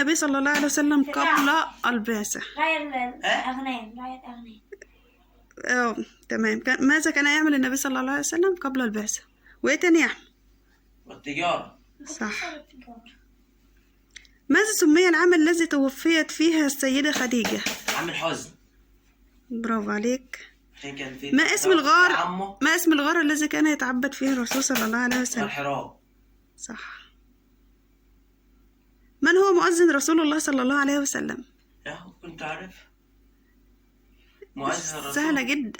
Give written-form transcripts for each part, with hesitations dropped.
النبي صلى الله عليه وسلم قبل البعثة؟ غير الأغنام. تمام. ماذا كان يعمل النبي صلى الله عليه وسلم قبل البعثة؟ وإيه تاني يعمل؟ والتجارة. صح. ماذا سمي العام الذي توفيت فيها السيدة خديجة؟ عام الحزن. برافو عليك. عشان كان في ما اسم الغار الذي كان يتعبد فيه الرسول صلى الله عليه وسلم؟ الحراء. صح. من هو مؤذن رسول الله صلى الله عليه وسلم؟ كنت عارف. مؤذن الرسول سهلة جدا.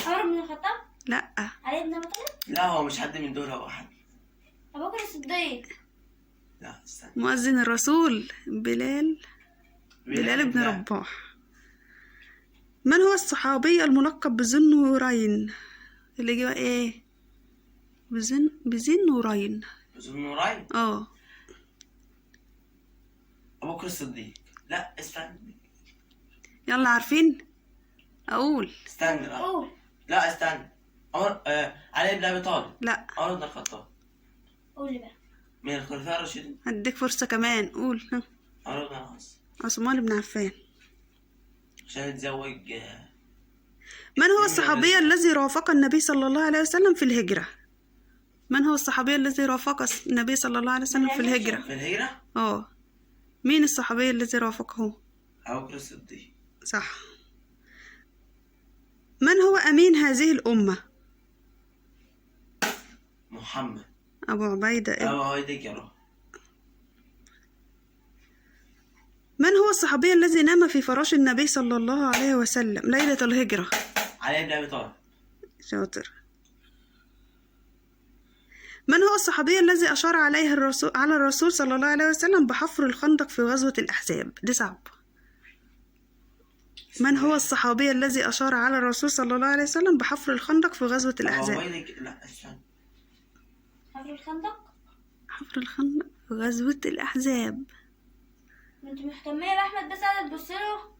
عمر بن الخطاب؟ لا. علي بن أبي طالب؟ لا، هو مش حد من دول، هو أحد. أبو بكر الصديق. لا استنى. مؤذن الرسول بلال بن رباح. من هو الصحابي الملقب بذي النورين؟ اللي جوا ايه؟ بذي النورين. ذو النورين. أبو بكر الصديق. لا استنى. يلا عارفين؟ أقول. استنى. لا استنى. علي بن أبي طالب. لا. عمر بن الخطاب. قول لي بقى. من الخلفاء الراشدين. هديك فرصة كمان، قول. عمر بن العاص. عثمان بن عفان. عشان يتزوج. من هو الصحابي الذي رافق النبي صلى الله عليه وسلم في الهجرة؟ من هو الصحابي الذي رافق النبي صلى الله عليه وسلم في الهجرة؟ في الهجرة؟ مين الصحابي الذي رافقه؟ أبو بكر الصديق. صح. من هو أمين هذه الأمة؟ محمد. أبو عبيدة جرى. من هو الصحابي الذي نام في فراش النبي صلى الله عليه وسلم ليلة الهجرة؟ علي بن أبي طالب. شاطر. من هو الصحابي الذي أشار عليه الرسول صلى الله عليه وسلم بحفر الخندق في غزوة الأحزاب؟ دي صعب. من هو الصحابي الذي أشار على الرسول صلى الله عليه وسلم بحفر الخندق في غزوة الأحزاب؟ لا استنى. حفر الخندق في غزوة الأحزاب. انت مهتمية بأحمد بس قاعدة تبص له.